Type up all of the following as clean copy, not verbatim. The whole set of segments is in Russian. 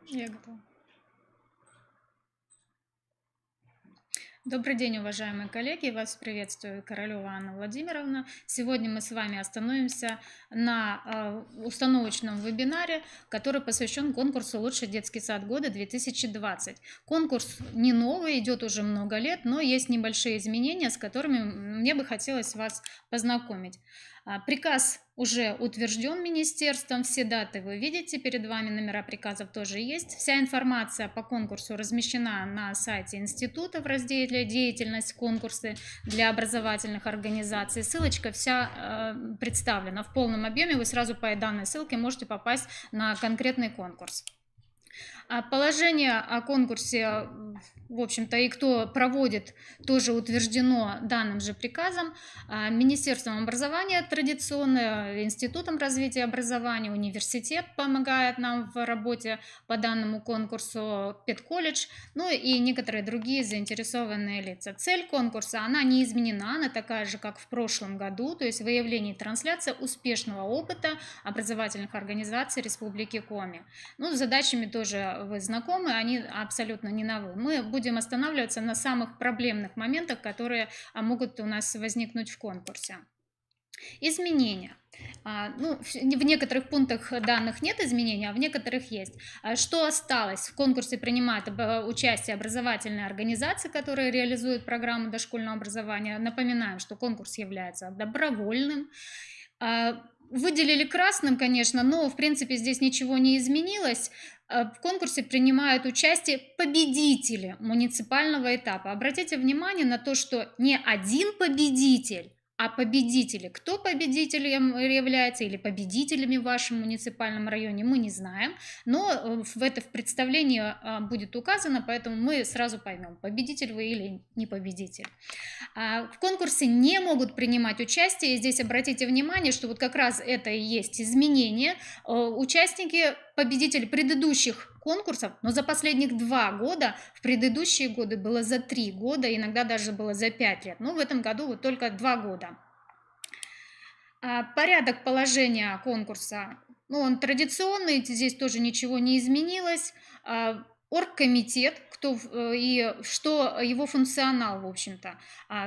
Я готова. Добрый день, уважаемые коллеги! Вас приветствует Королева Анна Владимировна. Сегодня мы с вами остановимся на установочном вебинаре, который посвящен конкурсу «Лучший детский сад года 2020». Конкурс не новый, идет уже много лет, но есть небольшие изменения, с которыми мне бы хотелось вас познакомить. Приказ уже утвержден министерством, все даты вы видите перед вами, номера приказов тоже есть. Вся информация по конкурсу размещена на сайте института в разделе «Деятельность, конкурсы для образовательных организаций». Ссылочка вся представлена в полном объеме, вы сразу по данной ссылке можете попасть на конкретный конкурс. Положение о конкурсе, в общем-то, и кто проводит, тоже утверждено данным же приказом. Министерством образования традиционно, Институтом развития образования, университет помогает нам в работе по данному конкурсу, педколледж, ну и некоторые другие заинтересованные лица. Цель конкурса, она не изменена, она такая же, как в прошлом году, то есть выявление и трансляция успешного опыта образовательных организаций Республики Коми. Ну, с задачами тоже вы знакомы, они абсолютно не новые. Мы будем останавливаться на самых проблемных моментах, которые могут у нас возникнуть в конкурсе. Изменения. Ну, в некоторых пунктах данных нет изменений, а в некоторых есть. Что осталось? В конкурсе принимают участие образовательные организации, которые реализуют программу дошкольного образования. Напоминаем, что конкурс является добровольным. Выделили красным, конечно, но в принципе здесь ничего не изменилось. В конкурсе принимают участие победители муниципального этапа. Обратите внимание на то, что не один победитель, а победители. Кто победителем является или победителями в вашем муниципальном районе, мы не знаем, но в представлении будет указано, поэтому мы сразу поймем, победитель вы или не победитель. В конкурсе не могут принимать участие, и здесь обратите внимание, что вот как раз это и есть изменение. Участники, победители предыдущих конкурсов, но за последних 2 года, в предыдущие годы было за 3 года, иногда даже было за 5 лет, но в этом году вот только 2 года. Порядок положения конкурса, ну, он традиционный, здесь тоже ничего не изменилось. Оргкомитет, и что его функционал, в общем-то.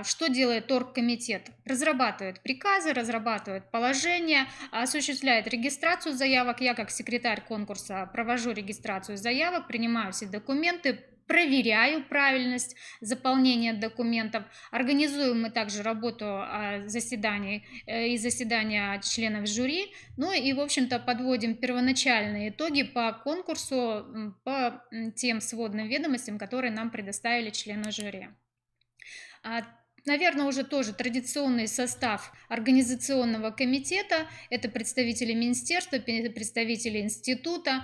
Что делает оргкомитет? Разрабатывает приказы, разрабатывает положения, осуществляет регистрацию заявок. Я, как секретарь конкурса, провожу регистрацию заявок, принимаю все документы, проверяю правильность заполнения документов. Организуем мы также работу заседаний и заседания членов жюри. Ну и, в общем-то, подводим первоначальные итоги по конкурсу, по тем сводным ведомостям, которые нам предоставили члены жюри. Наверное, уже тоже традиционный состав организационного комитета. Это представители министерства, представители института,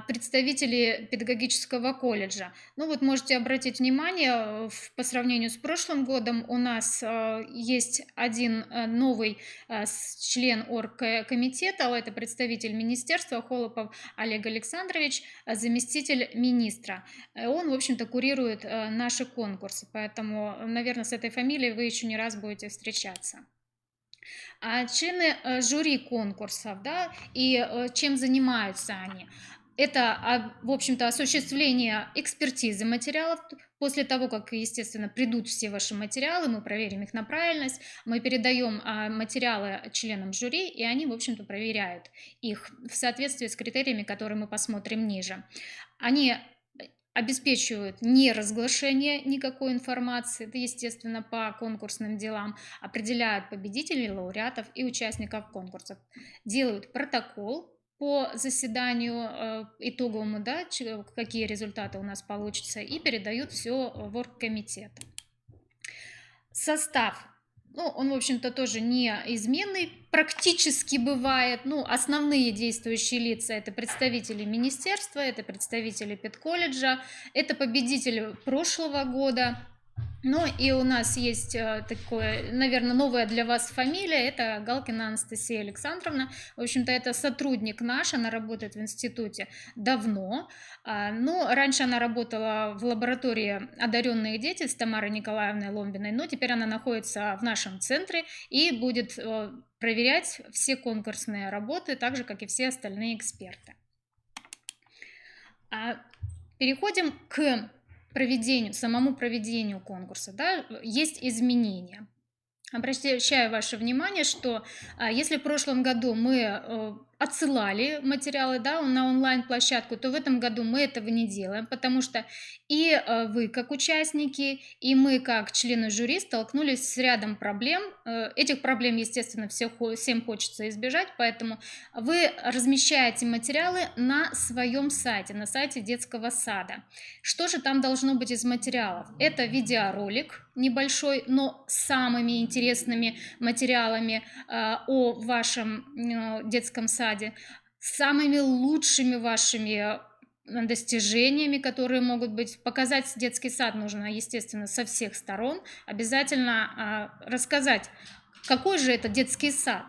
представители педагогического колледжа. Ну вот можете обратить внимание, по сравнению с прошлым годом у нас есть один новый член оргкомитета, это представитель министерства Холопов Олег Александрович, заместитель министра. Он, в общем-то, курирует наши конкурсы, поэтому, наверное, с этой фамилией вы еще не раз будете встречаться. Члены жюри конкурсов, да, и чем занимаются они? Это, в общем-то, осуществление экспертизы материалов. После того, как, естественно, придут все ваши материалы, мы проверим их на правильность, мы передаем материалы членам жюри, и они, в общем-то, проверяют их в соответствии с критериями, которые мы посмотрим ниже. Они обеспечивают неразглашение никакой информации, это, естественно, по конкурсным делам, определяют победителей, лауреатов и участников конкурсов, делают протокол по заседанию итоговому, да, какие результаты у нас получатся, и передают все в оргкомитет. Состав. Ну, он, в общем-то, тоже неизменный, практически бывает. Ну, основные действующие лица – это представители министерства, это представители педколледжа, это победитель прошлого года. Ну и у нас есть такое, наверное, новая для вас фамилия, это Галкина Анастасия Александровна. В общем-то, это сотрудник наш, она работает в институте давно. Но раньше она работала в лаборатории «Одаренные дети» с Тамарой Николаевной Ломбиной, но теперь она находится в нашем центре и будет проверять все конкурсные работы, так же, как и все остальные эксперты. Переходим к самому проведению конкурса. Да, есть изменения. Обращаю ваше внимание, что если в прошлом году мы отсылали материалы, да, на онлайн-площадку, то в этом году мы этого не делаем, потому что и вы как участники, и мы как члены жюри столкнулись с рядом проблем. Этих проблем, естественно, всем хочется избежать, поэтому вы размещаете материалы на своем сайте, на сайте детского сада. Что же там должно быть из материалов? Это видеоролик небольшой, но с самыми интересными материалами о вашем детском саде, с самыми лучшими вашими достижениями, которые могут быть. Показать детский сад нужно, естественно, со всех сторон. Обязательно рассказать, какой же это детский сад,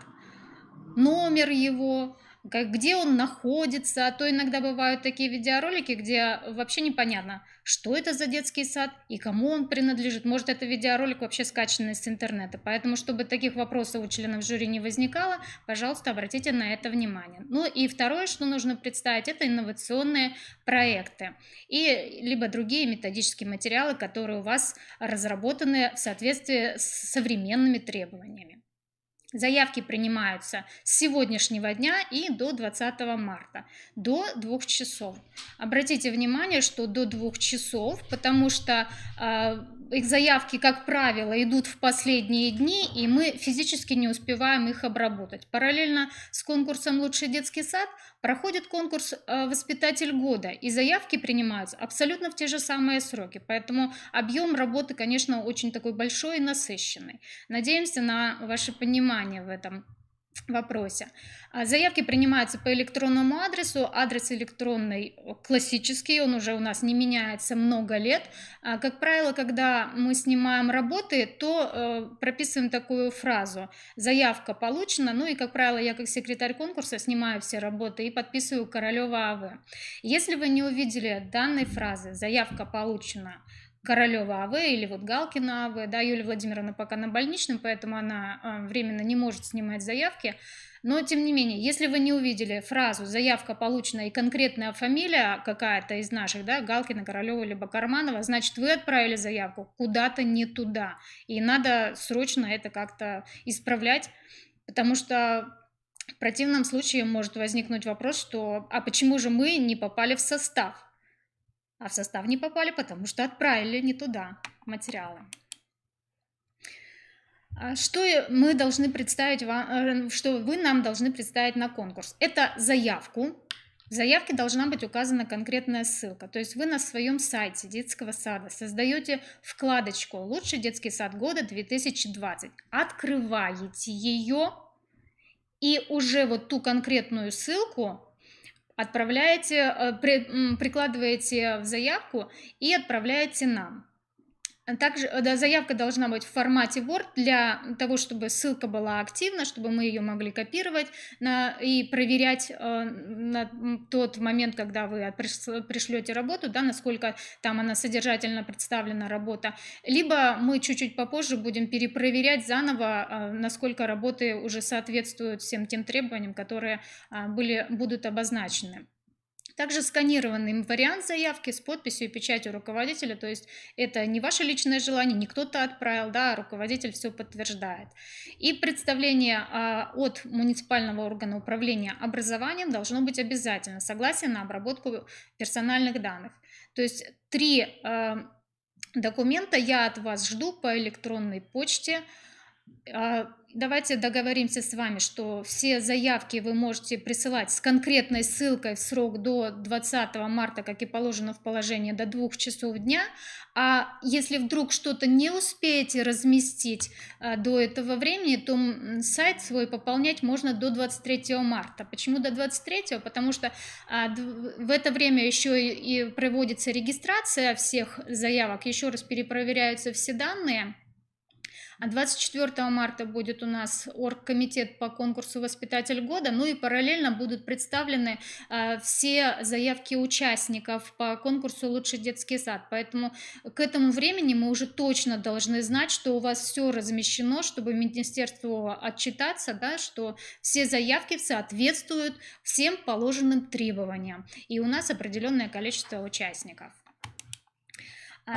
номер его, где он находится. А то иногда бывают такие видеоролики, где вообще непонятно, что это за детский сад и кому он принадлежит. Может, это видеоролик вообще скачанный с интернета. Поэтому, чтобы таких вопросов у членов жюри не возникало, пожалуйста, обратите на это внимание. Ну и второе, что нужно представить, это инновационные проекты и либо другие методические материалы, которые у вас разработаны в соответствии с современными требованиями. Заявки принимаются с сегодняшнего дня и до 20 марта, до 2 часов. Обратите внимание, что до 2 часов, потому что их заявки, как правило, идут в последние дни, и мы физически не успеваем их обработать. Параллельно с конкурсом «Лучший детский сад» проходит конкурс «Воспитатель года», и заявки принимаются абсолютно в те же самые сроки. Поэтому объем работы, конечно, очень такой большой и насыщенный. Надеемся на ваше понимание в этом вопросе. Заявки принимаются по электронному адресу. Адрес электронный классический, он уже у нас не меняется много лет. Как правило, когда мы снимаем работы, то прописываем такую фразу: заявка получена. Ну и, как правило, я как секретарь конкурса снимаю все работы и подписываю Королева А.В. Если вы не увидели данной фразы «заявка получена», Королева А.В. или вот Галкина А.В. Да, Юлия Владимировна пока на больничном, поэтому она временно не может снимать заявки. Но, тем не менее, если вы не увидели фразу «заявка получена» и конкретная фамилия какая-то из наших, да, Галкина, Королева либо Карманова, значит, вы отправили заявку куда-то не туда. И надо срочно это как-то исправлять, потому что в противном случае может возникнуть вопрос, что «а почему же мы не попали в состав?» А в состав не попали, потому что отправили не туда материалы. Что мы должны представить вам, что вы нам должны представить на конкурс? Это заявку. В заявке должна быть указана конкретная ссылка. То есть вы на своем сайте детского сада создаете вкладочку «Лучший детский сад года 2020». Открываете ее и уже вот ту конкретную ссылку прикладываете в заявку и отправляете нам. Также заявка должна быть в формате Word для того, чтобы ссылка была активна, чтобы мы ее могли копировать и проверять на тот момент, когда вы пришлете работу, да, насколько там она содержательно представлена, работа. Либо мы чуть-чуть попозже будем перепроверять заново, насколько работы уже соответствуют всем тем требованиям, которые будут обозначены. Также сканированный вариант заявки с подписью и печатью руководителя, то есть это не ваше личное желание, не кто-то отправил, да, а руководитель все подтверждает. И представление от муниципального органа управления образованием должно быть обязательно, согласие на обработку персональных данных. То есть 3 документа я от вас жду по электронной почте. Давайте договоримся с вами, что все заявки вы можете присылать с конкретной ссылкой в срок до 20 марта, как и положено в положении, до 2 часов дня. А если вдруг что-то не успеете разместить до этого времени, то сайт свой пополнять можно до 23 марта. Почему до 23? Потому что в это время еще и проводится регистрация всех заявок, еще раз перепроверяются все данные. А 24 марта будет у нас оргкомитет по конкурсу «Воспитатель года», ну и параллельно будут представлены все заявки участников по конкурсу «Лучший детский сад». Поэтому к этому времени мы уже точно должны знать, что у вас все размещено, чтобы министерству отчитаться, да, что все заявки соответствуют всем положенным требованиям. И у нас определенное количество участников.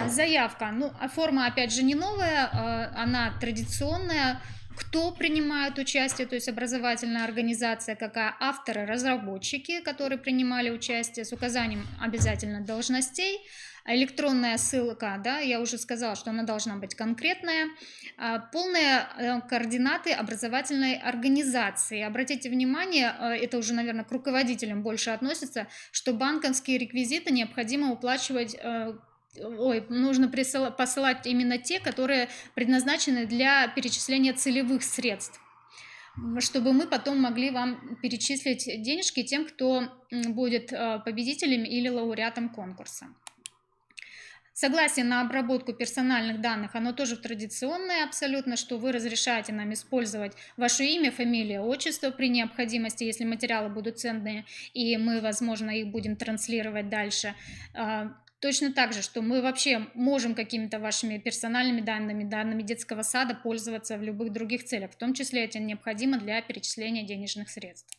Заявка, ну, форма, опять же, не новая, она традиционная. Кто принимает участие, то есть образовательная организация, какая, авторы, разработчики, которые принимали участие, с указанием обязательно должностей, электронная ссылка, да, я уже сказала, что она должна быть конкретная, полные координаты образовательной организации. Обратите внимание, это уже, наверное, к руководителям больше относится, что банковские реквизиты необходимо уплачивать нужно посылать именно те, которые предназначены для перечисления целевых средств, чтобы мы потом могли вам перечислить денежки тем, кто будет победителем или лауреатом конкурса. Согласие на обработку персональных данных, оно тоже традиционное абсолютно, что вы разрешаете нам использовать ваше имя, фамилия, отчество при необходимости, если материалы будут ценные, и мы, возможно, их будем транслировать дальше. Точно так же, что мы вообще можем какими-то вашими персональными данными, данными детского сада пользоваться в любых других целях, в том числе это необходимо для перечисления денежных средств.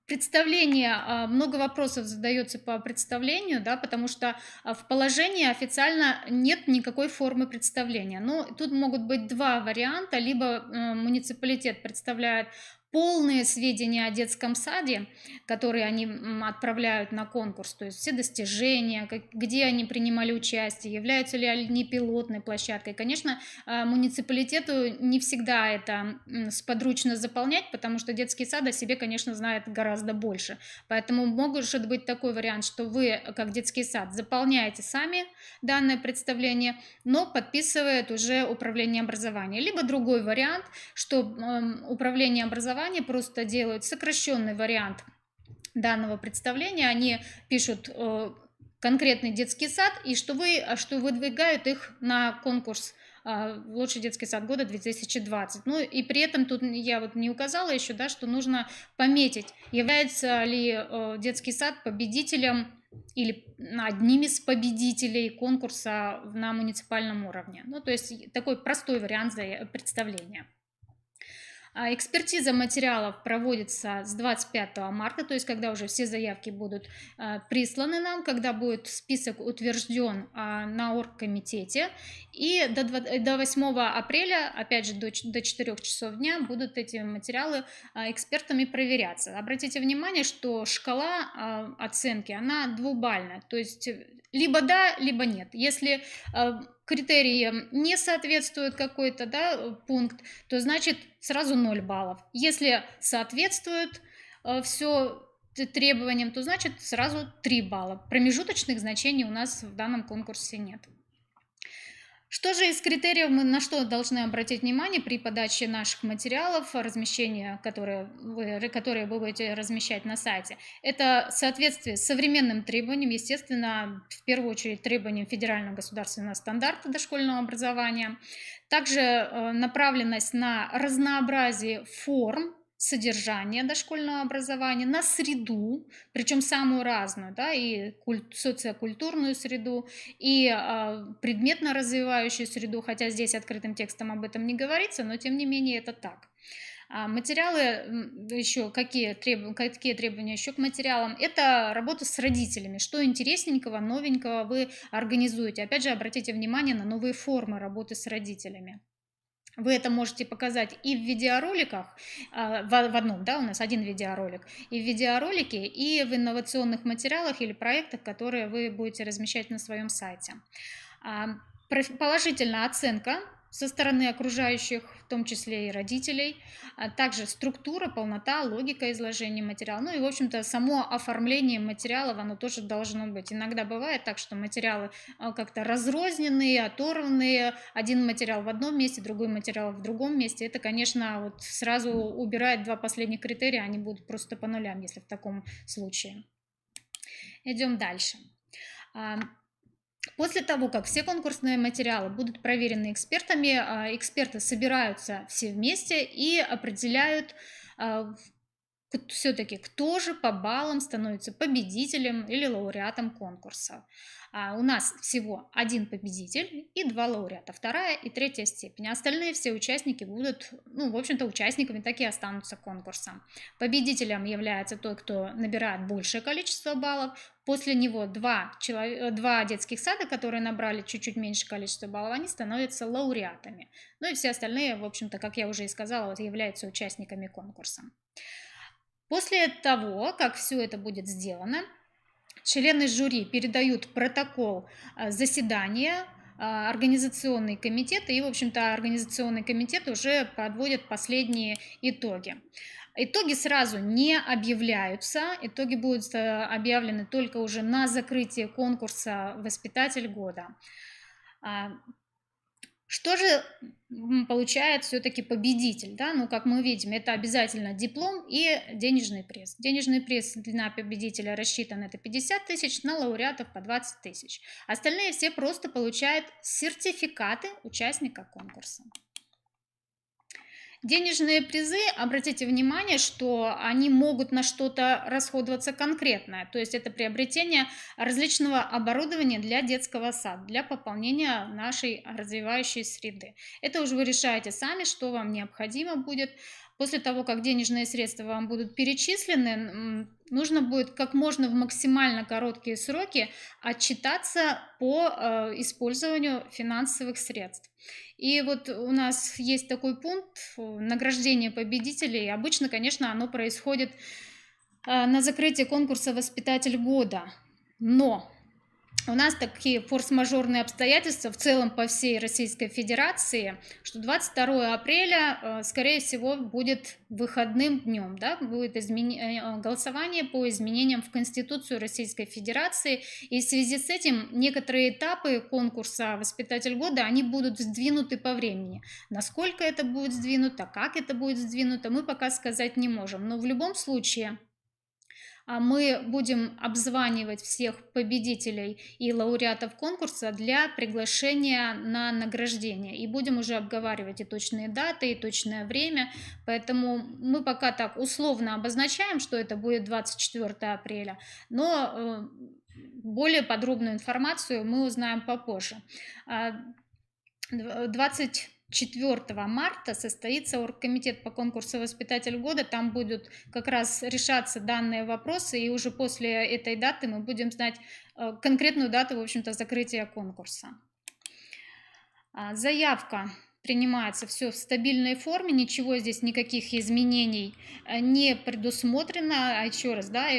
Представление, много вопросов задается по представлению, да, потому что в положении официально нет никакой формы представления. Но тут могут быть два варианта. Либо муниципалитет представляет полные сведения о детском саде, которые они отправляют на конкурс, то есть все достижения, где они принимали участие, являются ли они пилотной площадкой. Конечно, муниципалитету не всегда это сподручно заполнять, потому что детский сад о себе, конечно, знает гораздо больше. Поэтому может быть такой вариант, что вы, как детский сад, заполняете сами данное представление, но подписывает уже управление образования. Либо другой вариант, что управление образования просто делают сокращенный вариант данного представления, они пишут конкретный детский сад, и что выдвигают их на конкурс «Лучший детский сад года 2020». Ну и при этом тут я вот не указала еще, да, что нужно пометить, является ли детский сад победителем или одним из победителей конкурса на муниципальном уровне. Ну, то есть такой простой вариант представления. Экспертиза материалов проводится с 25 марта, то есть когда уже все заявки будут присланы нам, когда будет список утвержден на оргкомитете. И до 8 апреля, опять же, до 4 часов дня будут эти материалы экспертами проверяться. Обратите внимание, что шкала оценки, она двубальная, то есть либо да, либо нет. Если критериям не соответствует какой-то, да, пункт, то значит сразу 0 баллов. Если соответствует все требованиям, то значит сразу 3 балла. Промежуточных значений у нас в данном конкурсе нет. Что же из критериев мы на что должны обратить внимание при подаче наших материалов, размещения, которые вы будете размещать на сайте? Это соответствие современным требованиям, естественно, в первую очередь требованиям федерального государственного стандарта дошкольного образования. Также направленность на разнообразие форм содержания дошкольного образования, на среду, причем самую разную, да, и социокультурную среду, и предметно развивающую среду, хотя здесь открытым текстом об этом не говорится, но тем не менее это так. Материалы еще, какие требования еще к материалам? Это работа с родителями. Что интересненького, новенького вы организуете? Опять же, обратите внимание на новые формы работы с родителями. Вы это можете показать и в видеороликах, в одном, да, у нас один видеоролик, и в видеоролике, и в инновационных материалах или проектах, которые вы будете размещать на своем сайте. Положительная оценка со стороны окружающих, в том числе и родителей, а также структура, полнота, логика изложения материала. Ну и, в общем-то, само оформление материалов, оно тоже должно быть. Иногда бывает так, что материалы как-то разрозненные, оторванные, один материал в одном месте, другой материал в другом месте. Это, конечно, вот сразу убирает два последних критерия, они будут просто по нулям, если в таком случае. Идем дальше. После того, как все конкурсные материалы будут проверены экспертами, эксперты собираются все вместе и определяют все-таки, кто же по баллам становится победителем или лауреатом конкурса. У нас всего один победитель и два лауреата, вторая и третья степень. Остальные все участники будут, ну, в общем-то, участниками, так и останутся конкурсом. Победителем является тот, кто набирает большее количество баллов. После него два детских сада, которые набрали чуть-чуть меньше количества баллов, они становятся лауреатами. Ну и все остальные, в общем-то, как я уже и сказала, вот, являются участниками конкурса. После того, как все это будет сделано, члены жюри передают протокол заседания организационный комитет, и, в общем-то, организационный комитет уже подводит последние итоги. Итоги сразу не объявляются, итоги будут объявлены только уже на закрытии конкурса «Воспитатель года». Что же получает все-таки победитель? Да? Ну, как мы видим, это обязательно диплом и денежный приз. Денежный приз для победителя рассчитан это 50 тысяч, на лауреатов по 20 тысяч. Остальные все просто получают сертификаты участника конкурса. Денежные призы, обратите внимание, что они могут на что-то расходоваться конкретное, то есть это приобретение различного оборудования для детского сада, для пополнения нашей развивающей среды. Это уже вы решаете сами, что вам необходимо будет. После того, как денежные средства вам будут перечислены, нужно будет как можно в максимально короткие сроки отчитаться по использованию финансовых средств. И вот у нас есть такой пункт награждения победителей. Обычно, конечно, оно происходит на закрытии конкурса «Воспитатель года». Но у нас такие форс-мажорные обстоятельства в целом по всей Российской Федерации, что 22 апреля, скорее всего, будет выходным днем, да, будет голосование по изменениям в Конституцию Российской Федерации, и в связи с этим некоторые этапы конкурса «Воспитатель года», они будут сдвинуты по времени. Насколько это будет сдвинуто, как это будет сдвинуто, мы пока сказать не можем, но в любом случае мы будем обзванивать всех победителей и лауреатов конкурса для приглашения на награждение. И будем уже обговаривать и точные даты, и точное время. Поэтому мы пока так условно обозначаем, что это будет 24 апреля, но более подробную информацию мы узнаем попозже. 24 марта состоится оргкомитет по конкурсу «Воспитатель года». Там будут как раз решаться данные вопросы, и уже после этой даты мы будем знать конкретную дату, в общем-то, закрытия конкурса. Заявка принимается все в стабильной форме, ничего здесь, никаких изменений не предусмотрено. А еще раз, да,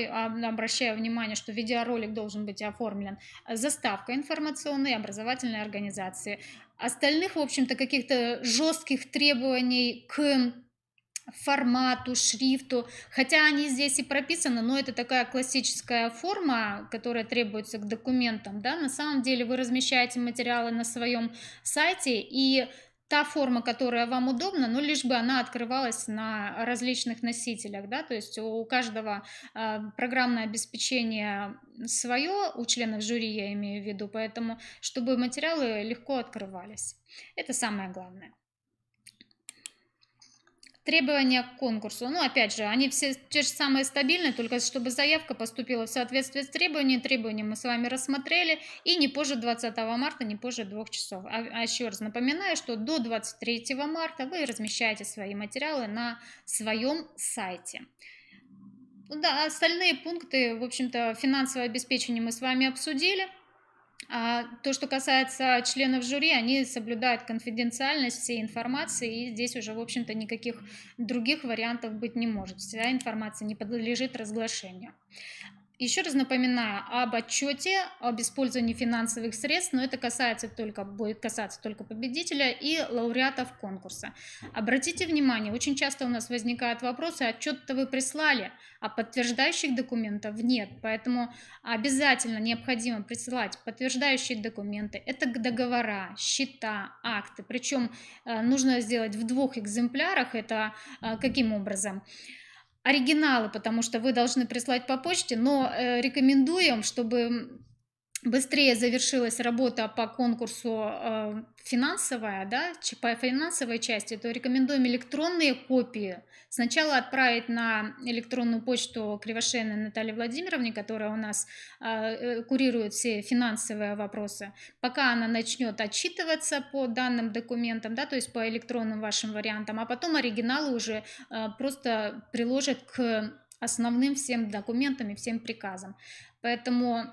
обращаю внимание, что видеоролик должен быть оформлен заставкой информационной образовательной организации. Остальных, в общем-то, каких-то жестких требований к формату, шрифту, хотя они здесь и прописаны, но это такая классическая форма, которая требуется к документам, да, на самом деле вы размещаете материалы на своем сайте, и та форма, которая вам удобна, но лишь бы она открывалась на различных носителях, да, то есть у каждого программное обеспечение свое, у членов жюри я имею в виду, поэтому чтобы материалы легко открывались. Это самое главное. Требования к конкурсу, ну, опять же, они все те же самые стабильные, только чтобы заявка поступила в соответствии с требованиями. Требования мы с вами рассмотрели, и не позже 20 марта, не позже 2 часов. А еще раз напоминаю, что до 23 марта вы размещаете свои материалы на своем сайте. Да, остальные пункты, в общем-то, финансовое обеспечение мы с вами обсудили. А то, что касается членов жюри, они соблюдают конфиденциальность всей информации, и здесь уже, в общем-то, никаких других вариантов быть не может. Вся информация не подлежит разглашению. Еще раз напоминаю об отчете об использовании финансовых средств, но это будет касаться только победителя и лауреатов конкурса. Обратите внимание, очень часто у нас возникают вопросы: отчет-то вы прислали, а подтверждающих документов нет, поэтому обязательно необходимо присылать подтверждающие документы. Это договора, счета, акты, причем нужно сделать в 2 экземплярах. Это каким образом? Оригиналы, потому что вы должны прислать по почте, но рекомендуем, чтобы быстрее завершилась работа по конкурсу финансовая, да, по финансовой части, то рекомендуем электронные копии сначала отправить на электронную почту Кривошеиной Наталье Владимировне, которая у нас курирует все финансовые вопросы, пока она начнет отчитываться по данным документам, да, то есть по электронным вашим вариантам, а потом оригиналы уже просто приложат к основным всем документам и всем приказам. Поэтому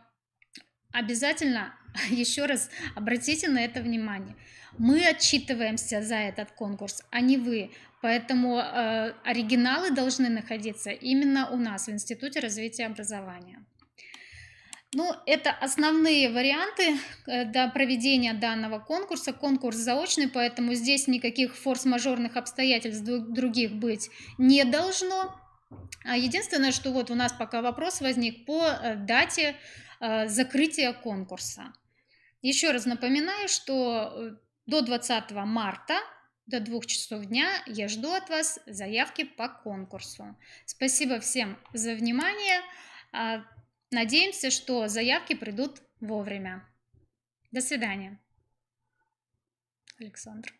обязательно еще раз обратите на это внимание. Мы отчитываемся за этот конкурс, а не вы. Поэтому оригиналы должны находиться именно у нас в Институте развития образования. Ну, это основные варианты для проведения данного конкурса. Конкурс заочный, поэтому здесь никаких форс-мажорных обстоятельств других быть не должно. Единственное, что вот у нас пока вопрос возник по дате закрытия конкурса. Еще раз напоминаю, что до 20 марта до 2 часов дня я жду от вас заявки по конкурсу. Спасибо всем за внимание. Надеемся, что заявки придут вовремя. До свидания. Александр.